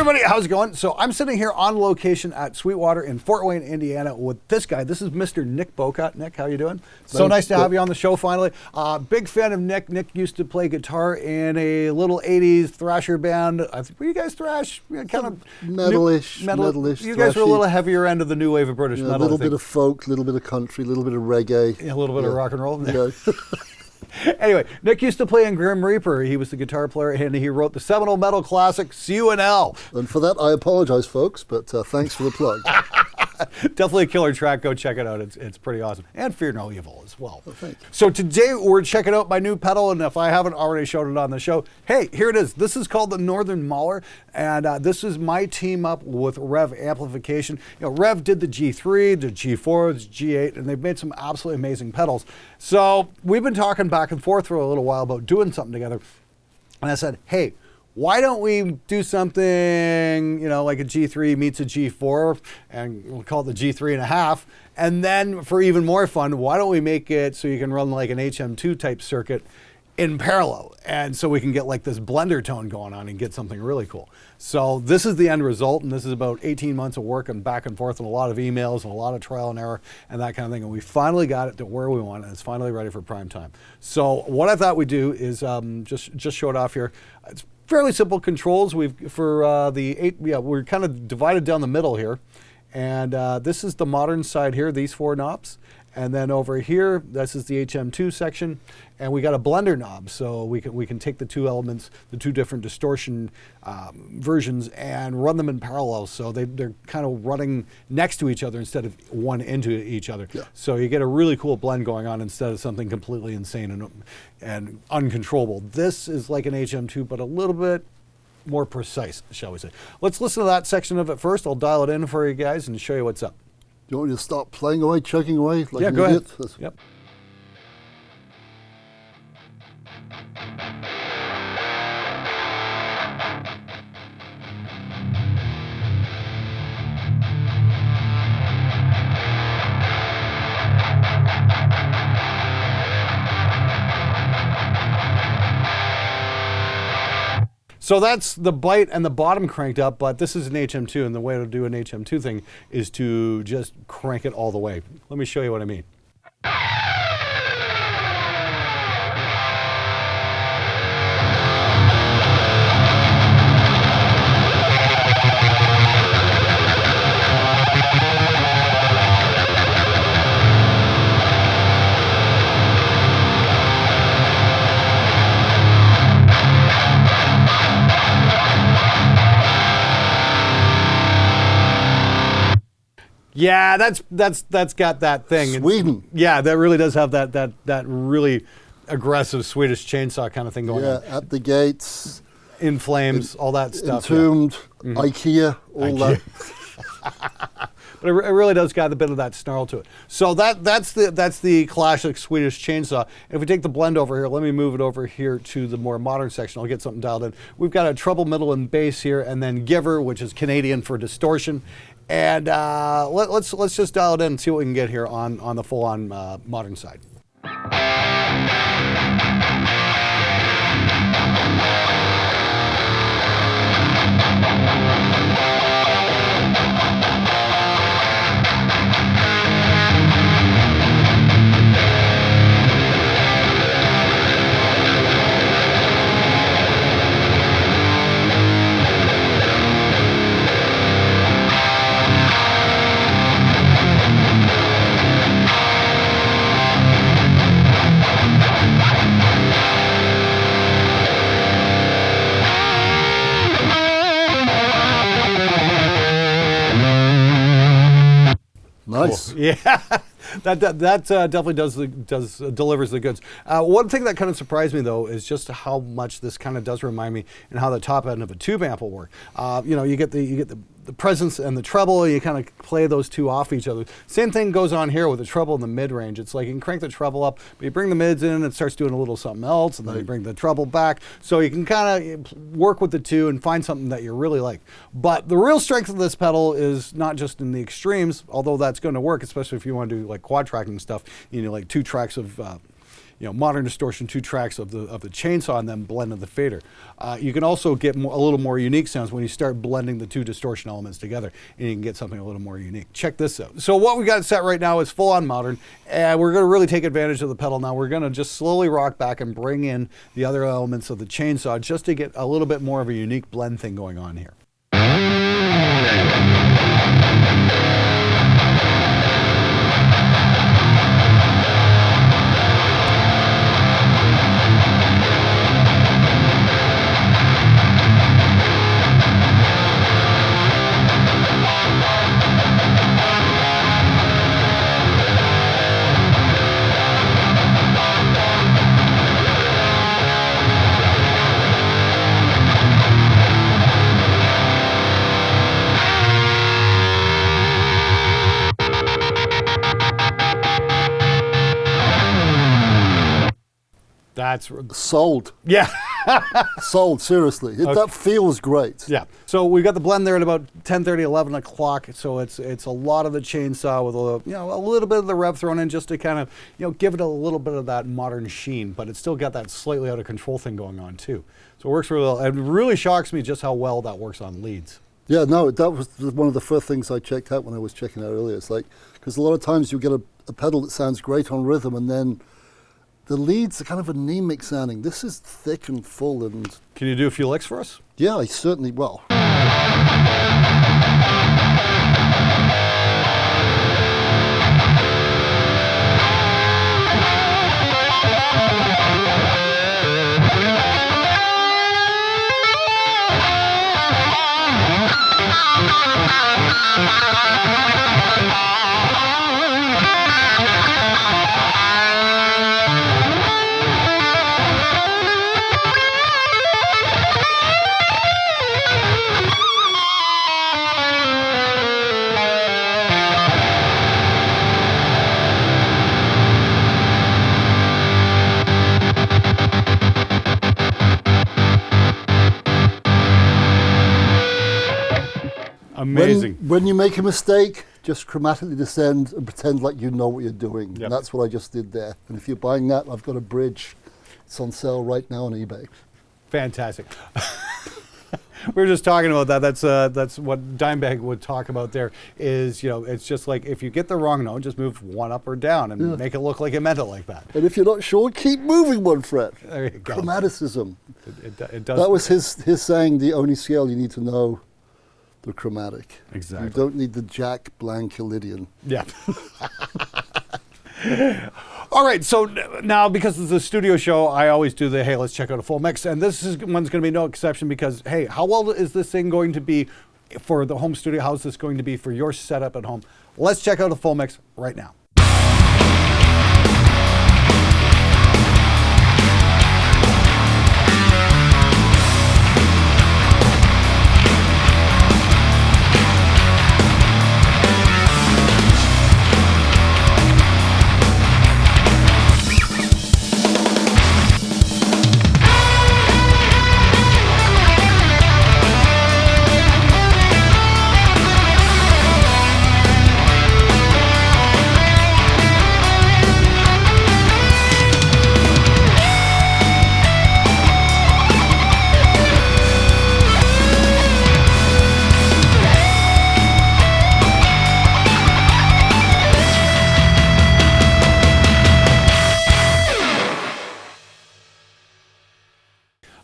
everybody, how's it going? So I'm sitting here on location at Sweetwater in Fort Wayne, Indiana with this guy. This is Mr. Nick Bocott. Nick, how you doing? So nice to have you on the show finally. Big fan of Nick. Nick used to play guitar in a little 80s thrasher band. Were you guys thrash? Kind of metalish. You guys were a little heavier end of the new wave of British metal. A little bit of folk, a little bit of country, a little bit of reggae. Yeah, a little bit of rock and roll. Yeah. Anyway, Nick used to play in Grim Reaper. He was the guitar player, and he wrote the seminal metal classic, C.U.N.L. And for that, I apologize, folks, but thanks for the plug. Definitely a killer track. Go check it out. It's pretty awesome. And Fear No Evil as well. Oh, thanks. So today we're checking out my new pedal, and if I haven't already showed it on the show, hey, here it is. This is called the Northern Mauler, and this is my team up with Revv Amplification. You know, Revv did the G3, the G4, the G8, and they've made some absolutely amazing pedals. So we've been talking back and forth for a little while about doing something together, and I said, hey, why don't we do something, like a G3 meets a G4, and we'll call it the G3.5. And then for even more fun, why don't we make it so you can run like an HM2 type circuit in parallel? And so we can get like this blender tone going on and get something really cool. So this is the end result, and this is about 18 months of work and back and forth and a lot of emails and a lot of trial and error and that kind of thing. And we finally got it to where we want, and it's finally ready for prime time. So what I thought we'd do is just show it off here. It's fairly simple controls. We're kind of divided down the middle here, and this is the modern side here, these four knobs, and then over here this is the HM2 section, and we got a blender knob, so we can take the two elements, the two different distortion versions, and run them in parallel, so they're kind of running next to each other instead of one into each other. Yeah. So you get a really cool blend going on instead of something completely insane and uncontrollable. This is like an HM2, but a little bit more precise, shall we say. Let's listen to that section of it first. I'll dial it in for you guys and show you what's up. Do you want me to start playing away, chugging away? Like yeah, go ahead. Yep. So that's the bite and the bottom cranked up, but this is an HM2, and the way to do an HM2 thing is to just crank it all the way. Let me show you what I mean. Yeah, that's got that thing. Sweden. Yeah, that really does have that really aggressive Swedish chainsaw kind of thing going on. Yeah, at the gates. In flames, all that stuff. Entombed, yeah. IKEA, all that. But it really does got a bit of that snarl to it. So that's the classic Swedish chainsaw. If we take the blend over here, let me move it over here to the more modern section. I'll get something dialed in. We've got a treble, middle, and bass here, and then giver, which is Canadian for distortion. And let's just dial it in and see what we can get here on the full-on modern side. Nice. Cool. Yeah, that definitely delivers the goods. One thing that kind of surprised me though is just how much this kind of does remind me and how the top end of a tube amp will work. You get the presence and the treble, you kind of play those two off each other. Same thing goes on here with the treble and the mid range. It's like you can crank the treble up, but you bring the mids in and it starts doing a little something else, and then you bring the treble back. So you can kind of work with the two and find something that you really like. But the real strength of this pedal is not just in the extremes, although that's going to work, especially if you want to do like quad tracking stuff, like 2 tracks of modern distortion, 2 tracks of the chainsaw, and then blending the fader. You can also get a little more unique sounds when you start blending the 2 distortion elements together, and you can get something a little more unique. Check this out. So what we got set right now is full on modern, and we're going to really take advantage of the pedal now. We're going to just slowly rock back and bring in the other elements of the chainsaw just to get a little bit more of a unique blend thing going on here. That's Sold. yeah. Sold, seriously. That feels great. Yeah. So we got the blend there at about 10:30, 11 o'clock. So it's a lot of the chainsaw with a little bit of the Revv thrown in just to kind of give it a little bit of that modern sheen, but it's still got that slightly out of control thing going on too. So it works really well. It really shocks me just how well that works on leads. Yeah, no, that was one of the first things I checked out when I was checking out earlier. It's like, because a lot of times you get a pedal that sounds great on rhythm, and then the leads are kind of anemic sounding. This is thick and full, and Can you do a few licks for us? yeah, I certainly will. Amazing. When you make a mistake, just chromatically descend and pretend like you know what you're doing. Yep. And that's what I just did there. And if you're buying that, I've got a bridge. It's on sale right now on eBay. Fantastic. We were just talking about that. That's what Dimebag would talk about there is, it's just like if you get the wrong note, just move one up or down and make it look like it meant it like that. And if you're not sure, keep moving one fret. There you go. Chromaticism. It does. That was his saying, the only scale you need to know, the chromatic. Exactly. You don't need the Jack Blank-Lydian. Yeah. All right, so now because it's a studio show, I always do the, hey, let's check out a full mix. And this one's going to be no exception because, hey, how well is this thing going to be for the home studio? How is this going to be for your setup at home? Let's check out a full mix right now.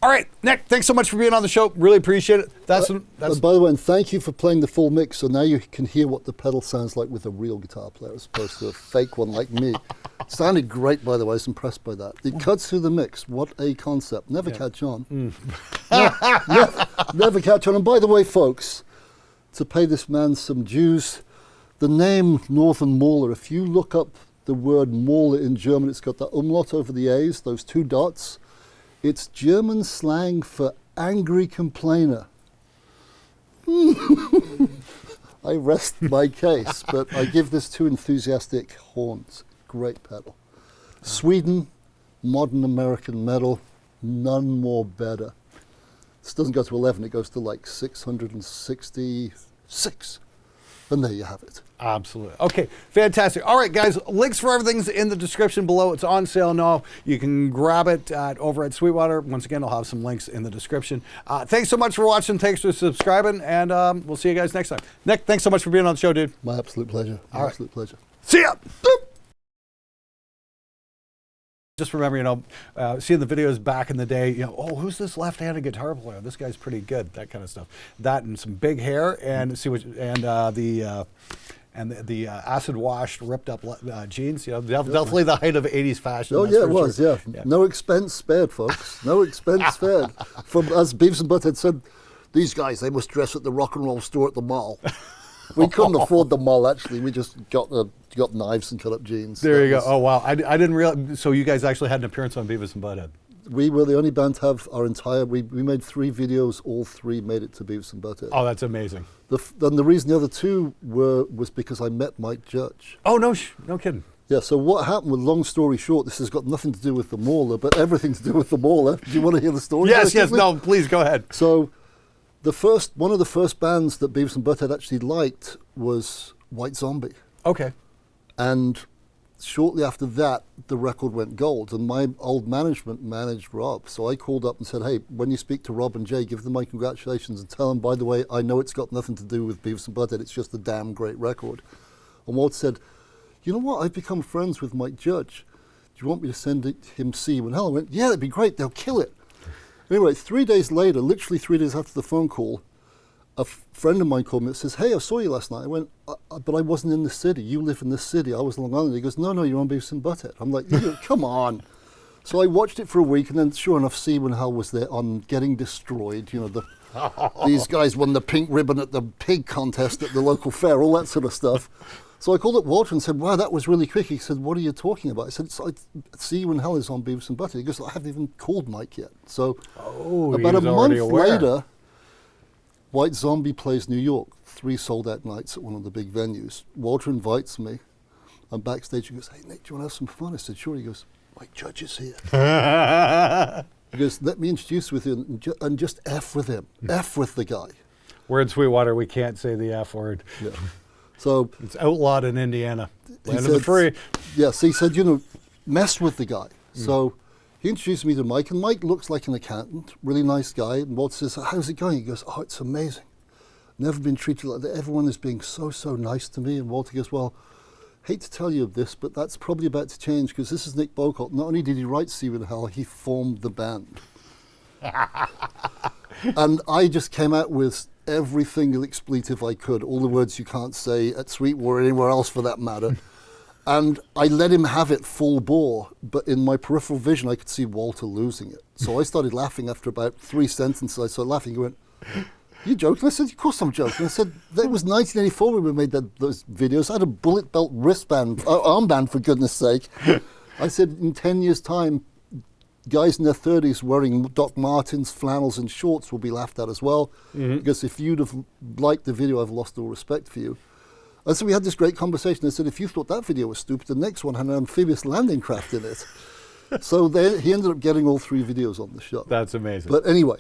All right, Nick, thanks so much for being on the show. Really appreciate it. That's And by the way, and thank you for playing the full mix. So now you can hear what the pedal sounds like with a real guitar player as opposed to a fake one like me. Sounded great, by the way. I was impressed by that. It cuts through the mix. What a concept. Never catch on. Never catch on. And by the way, folks, to pay this man some dues, the name Northern Mauler, if you look up the word Mauler in German, it's got the umlaut over the A's, those 2 dots. It's German slang for angry complainer. I rest my case, but I give this 2 enthusiastic horns. Great pedal. Sweden, modern American metal, none more better. This doesn't go to 11, it goes to like 666. And there you have it. Absolutely. Okay, fantastic. All right, guys, links for everything's in the description below. It's on sale now. You can grab it over at Sweetwater. Once again, I'll have some links in the description. Thanks so much for watching. Thanks for subscribing, and we'll see you guys next time. Nick, thanks so much for being on the show, dude. My absolute pleasure. My absolute pleasure. See ya. Boop. Just remember, seeing the videos back in the day, oh, who's this left-handed guitar player? This guy's pretty good. That kind of stuff. That and some big hair, and see what, and the acid washed, ripped up jeans. Definitely the height of '80s fashion. Oh yeah, it was. Sure. Yeah, no expense spared, folks. No expense spared. From as Beavis and Butthead said, these guys, they must dress at the rock and roll store at the mall. We couldn't afford the mall, actually. We just got knives and cut up jeans. There you go. Oh, wow. I didn't realize. So you guys actually had an appearance on Beavis and Butthead. We were the only band to have our entire, we made 3 videos, all 3 made it to Beavis and Butthead. Oh, that's amazing. And the reason the other 2 was because I met Mike Judge. Oh, no kidding. Yeah, so what happened, with long story short, this has got nothing to do with the Mauler, but everything to do with the Mauler. Do you want to hear the story? Yes, no, please go ahead. So one of the first bands that Beavis and Butthead actually liked was White Zombie. Okay. And shortly after that, the record went gold, and my old management managed Rob. So I called up and said, hey, when you speak to Rob and Jay, give them my congratulations and tell them, by the way, I know it's got nothing to do with Beavis and Butthead, it's just a damn great record. And Walt said, you know what, I've become friends with Mike Judge. Do you want me to send him See You in Hell? I went, yeah, that'd be great, they'll kill it. Anyway, 3 days later, literally 3 days after the phone call, a friend of mine called me and says, hey, I saw you last night. I went, but I wasn't in the city. You live in this city. I was in Long Island. He goes, no, you're on Beavis and Butthead. I'm like, come on. So I watched it for a week, and then sure enough, See You in Hell was there on Getting Destroyed. These guys won the pink ribbon at the pig contest at the local fair, all that sort of stuff. So I called up Walter and said, wow, that was really quick. He said, what are you talking about? I said, See You in Hell is on Beavis and Butthead. He goes, I haven't even called Mike yet. So about a month later, White Zombie plays New York, 3 sold-out nights at one of the big venues. Walter invites me. I'm backstage. He goes, hey, Nick, do you want to have some fun? I said, sure. He goes, Mike Judge is here. He goes, let me introduce you with him and just F with him. F with the guy. We're in Sweetwater. We can't say the F word. Yeah. So it's outlawed in Indiana. Land of the free. Yes, he said, mess with the guy. So he introduced me to Mike, and Mike looks like an accountant, really nice guy. And Walt says, how's it going? He goes, oh, it's amazing. Never been treated like that. Everyone is being so nice to me. And Walter goes, well, hate to tell you this, but that's probably about to change, because this is Nick Bocott. Not only did he write See You in Hell, he formed the band. And I just came out with every single expletive I could, all the words you can't say at Sweetwater or anywhere else for that matter. And I let him have it full bore, but in my peripheral vision, I could see Walter losing it. So I started laughing after about 3 sentences. I started laughing. He went, you joking? I said, of course I'm joking. I said, that was 1984 when we made those videos. I had a bullet belt wristband, armband, for goodness sake. I said, in 10 years' time, guys in their 30s wearing Doc Martens, flannels, and shorts will be laughed at as well. Because if you'd have liked the video, I've lost all respect for you. And so we had this great conversation. I said, if you thought that video was stupid, the next one had an amphibious landing craft in it. So he ended up getting all 3 videos on the show. That's amazing. But anyway,